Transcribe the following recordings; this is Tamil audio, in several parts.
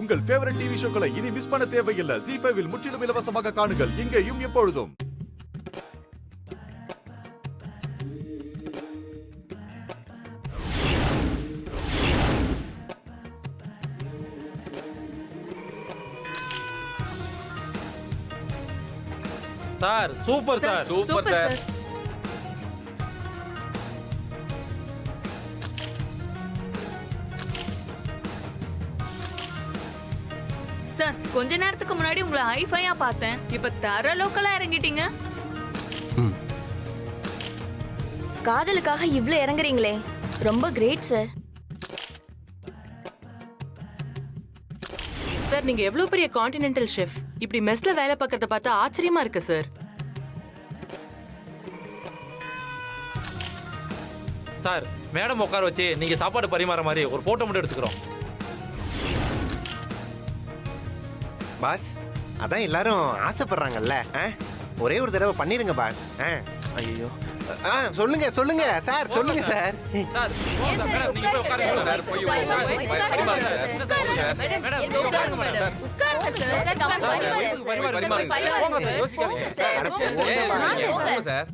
உங்கள் ஃபேவரட் டிவி ஷோக்களை இனி மிஸ் பண்ண தேவையில்லை. ZEE5 இல் முற்றிலும் இலவசமாக காணுங்கள், இங்கேயும் எப்பொழுதும். Sir super sir. Super sir. Sir கொஞ்ச நேரத்துக்கு முன்னாடி உங்களை ஹைஃபையா பார்த்தேன், இப்ப தர லோக்கலா இறங்கிட்டீங்க. காதலுக்காக இவ்ளோ இறங்குறீங்களே, ரொம்ப கிரேட் சார். சார் நீங்க எவ்வளவு பெரிய கான்டினென்டல் ஷெஃப், இப்படி மெஸ்ல வேலை பார்க்கறத பார்த்தா ஆச்சரியமா இருக்கு சார். சார் மேடம் உட்கார வச்சு நீங்க சாப்பாடு பரிமாற மாதிரி ஒரு போட்டோ மட்டும் எடுத்துக்கிறோம். பாஸ், அதான் எல்லாரும் ஆசைப்படுறாங்கல்ல, ஒரே ஒரு தடவை பண்ணிருங்க பாஸ். ஐயோ சொல்லுங்க சொல்லுங்க சார், சொல்லுங்க சார். சார் மேடம் நீங்க போய் உட்காருங்க சார். போய் பரிமாறுங்க சார். போங்க சார், யோசிக்காதீங்க சார்.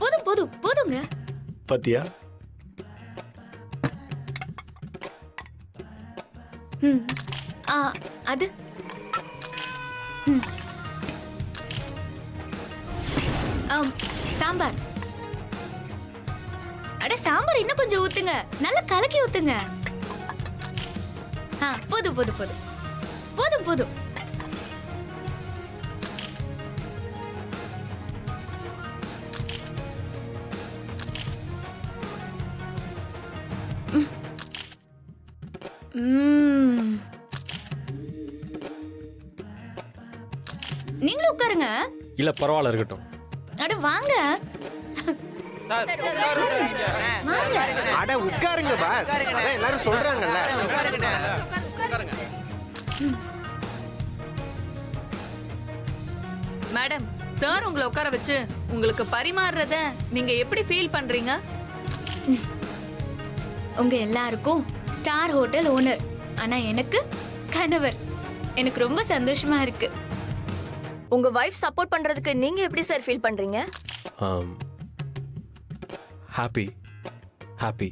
போதும் போதும் போதுங்க. பாத்தியா? அது சாம்பார். அட சாம்பார் இன்னும் கொஞ்சம் ஊத்துங்க, நல்லா கலக்கி ஊத்துங்க. போதும் போதும் போதும் போதும் போதும். நீங்களும் உட்காருங்க. இல்ல பரவாயில்ல, இருக்கட்டும். அட வாங்க. சார் அட உட்காருங்க பாஸ், அதான் எல்லாரும் சொல்றாங்கல்ல. மேடம், சார் உங்களை உட்கார வச்சு உங்களுக்கு பரிமாறுறத நீங்க எப்படி ஃபீல் பண்றீங்க? உங்க எல்லாருக்கும் ஸ்டார் ஹோட்டல் ஓனர், ஆனா எனக்கு கணவர். எனக்கு ரொம்ப சந்தோஷமா இருக்கு. உங்க வைஃப் சப்போர்ட் பண்றதுக்கு நீங்க எப்படி சார் ஃபீல் பண்றீங்க? Happy happy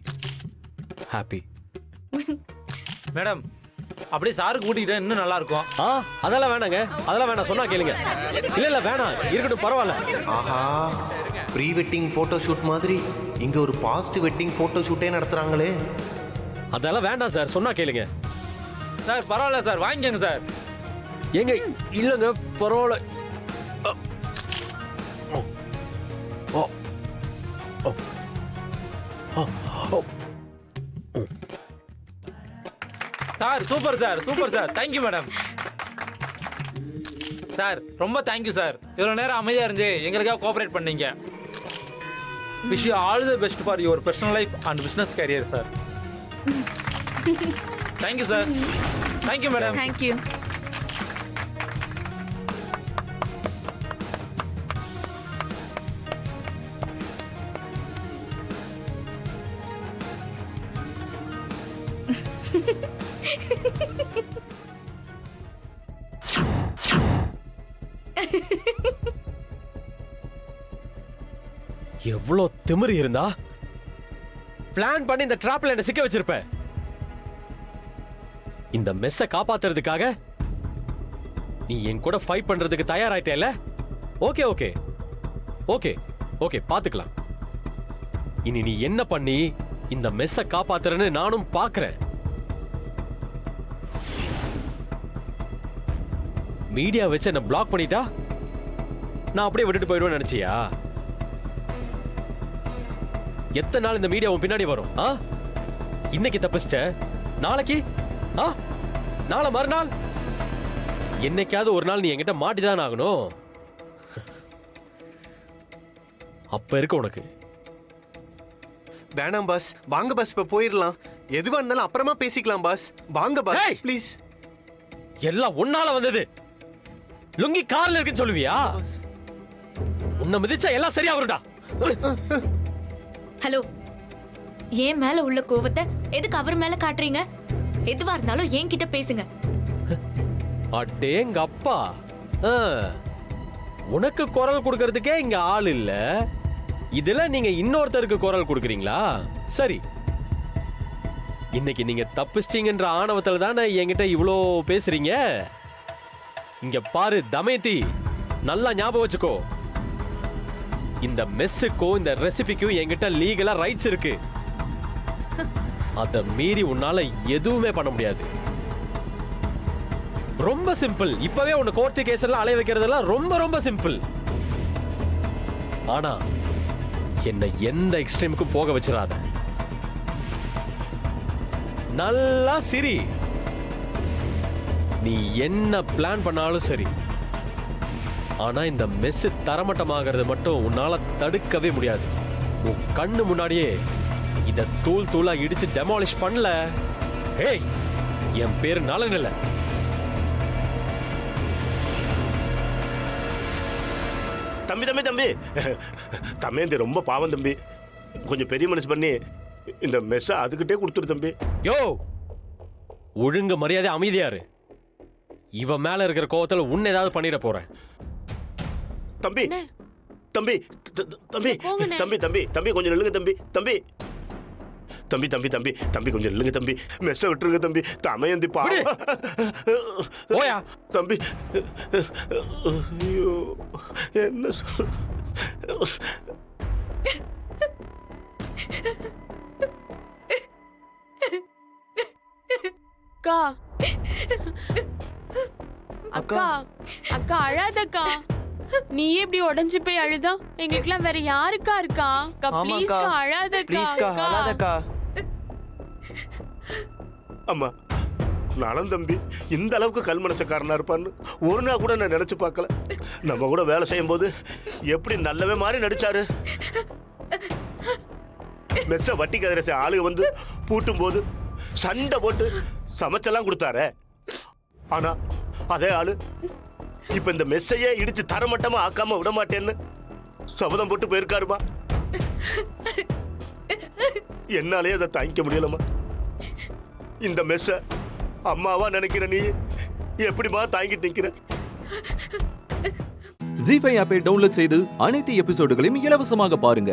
happy. மேடம் அப்படியே சாருக்கு கூட்டிக்கிட்டா இன்னும் நல்லா இருக்கும். அதெல்லாம் வேணாங்க, அதெல்லாம் வேணாம், சொன்னா கேளுங்க. இல்ல இல்ல வேணாம், இருக்கட்டும் பரவாயில்ல. ஆஹா, ப்ரீ வெட்டிங் போட்டோ ஷூட் மாதிரி இங்க ஒரு பாஸ்ட் வெட்டிங் போட்டோ ஷூட்டே நடத்துறாங்களே. அதெல்லாம் வேண்டாம் சார், சொன்னா கேளுங்க. சார் பரவாயில்ல சார், வாங்கிக்கங்க சார். எங்க இல்லங்க பரவாயில்ல. Sir super sir, super sir. Thank you madam. Sir ரொம்ப தேங்க்யூ சார், இவ்வளவு நேரம் அமைதியா இருந்து எங்களுக்காக கோஆபரேட் பண்ணீங்க. Wish you all the best for your personal life and business career sir. Thank you sir. Thank you madam. Thank you. எவ்வளோ திமிரு இருந்தா பிளான் பண்ணி இந்த டிராப்ல என்ன சிக்க வச்சிருப்ப. இந்த மெஸ்ஸ காப்பாத்துறதுக்காக நீ என் கூட ஃபைட் பண்றதுக்கு தயாராயிட்டேல. ஓகே ஓகே ஓகே ஓகே பாத்துக்கலாம். இனி நீ என்ன பண்ணி இந்த மெஸ்ஸ காப்பாத்துறன்னு நானும் பாக்குறேன். மீடியா வச்சு என்ன பிளாக் பண்ணிட்டா நான் அப்படியே விட்டுட்டு போயிடுவேன்னு நினைச்சியா? எத்தனை நாள் இந்த மீடியா உன் பின்னாடி வரும்? இன்னைக்கு தப்பிச்சிட்ட, நாளைக்கு நாளை மறுநாள் என்னைக்காவது ஒரு நாள் நீ என்கிட்ட மாட்டிதான் ஆகணும். அப்ப இருக்கு உனக்கு. வேணாம் பாஸ், வாங்க பாஸ், இப்ப போயிடலாம். எதுவா இருந்தாலும் அப்புறமா பேசிக்கலாம் பாஸ். வாங்க பாஸ் ஏய்! ப்ளீஸ். எல்லாம் உன்னால வந்தது. லுங்கி கார்ல இருக்குன்னு சொல்லுவியா? உன்னை மிதிச்சா எல்லாம் சரியா வரும்டா. ஹலோ, ஏன் மேல உள்ள கோவத்தை எதுக்கு அவர் மேல காட்டுறீங்க? எதுவா இருந்தாலும் என்கிட்ட பேசுங்க. அடேங்க அப்பா, உனக்கு குரல் கொடுக்கறதுக்கே இங்க ஆள் இல்ல, இதுல நீங்க இன்னொருத்தருக்கு குரல் கொடுக்கறீங்களா? சரி, இன்னைக்கு நீங்க தப்பிச்சிட்டீங்கன்ற ஆணவத்துல தானே என்கிட்ட இவ்வளோ பேசுறீங்க. இங்க பாரு தமயந்தி, நல்லா ஞாபகம் வச்சுக்கோ, இந்த மெஸ்ஸுக்கும் இந்த ரெசிபிக்கும் என்கிட்ட லீகலா ரைட்ஸ் இருக்கு. அத மீறி உன்னால எதுவுமே பண்ண முடியாது. ரொம்ப சிம்பிள். இப்பவே உன்னை கோர்ட்டு கேஸ் எல்லாம் அலைய வைக்கிறதெல்லாம் ரொம்ப ரொம்ப சிம்பிள். ஆனா என்னை எந்த எக்ஸ்ட்ரீமுக்கும் போக வச்சிடாத. நல்லா சிரி. நீ என்ன பிளான் பண்ணாலும் சரி, ஆனா இந்த மெஸ் தரமட்டமாகிறது மட்டும் உன்னால தடுக்கவே முடியாது. உன் கண்ணு முன்னாடியே இத தூள் தூளா இடிச்சு டெமாலிஷ் பண்ணல, ஏய், என் பேரு நலன் இல்ல. தம்பி தம்பி தம்பி தம்பி ரொம்ப பாவம் தம்பி, கொஞ்சம் பெரிய மனசு பண்ணி இந்த மெஸ்ஸை அதுக்கிட்டே கொடுத்துரு தம்பி. யோ, ஒழுங்கு மரியாதை அமைதியாரு. இவன் மேல இருக்கிற கோவத்துல உன்னை ஏதாவது பண்ணிட போறேன். தம்பி தம்பி தம்பி தம்பி தம்பி தம்பி கொஞ்சம் நில்லுங்க தம்பி. தம்பி தம்பி தம்பி தம்பி தம்பி கொஞ்சம் நில்லுங்க தம்பி. மெஸ்ஸை விட்டுருங்க தம்பி. தமையந்தி பாவம். போயா தம்பி. ஐயோ, என்ன சொல். அக்கா அக்கா அக்கா அழாதக்கா. நீ எப்படி உடைஞ்சு போய் அழுதா எங்களுக்குலாம் வேற யாருக்கா இருக்கா? அக்கா ப்ளீஸ் கா, அழாதக்கா. அம்மா, நலன் தம்பி இந்த அளவுக்கு கல் மனசக்காரனா இருப்பான்னு ஒரு நாள் கூட நான் நினைச்சு பார்க்கல. நம்ம கூட வேலை செய்யும் போது எப்படி நல்லவே மாதிரி நடிச்சாரு. மெஸ்ஸ வட்டி கதிரச ஆளுக வந்து பூட்டும் போது சண்டை போட்டு சமைச்செல்லாம் கொடுத்தாரு. ஆனா அதே ஆளு இப்ப இந்த மெஸ்ஸையே இடிச்சு தரமட்டமா ஆக்காம விட மாட்டேன்னு சபதம் போட்டு போயிருக்காருமா. என்னாலே அதை தாங்கிக்க முடியலமா. இந்த மெஸ்ஸ அம்மாவா நினைக்கிற நீ எப்படிமா தாங்கிட்டு நிக்கிற? ஜீ5 ஆப்பை டவுன்லோட் செய்து அனைத்து எபிசோடுகளையும் இலவசமாக பாருங்க.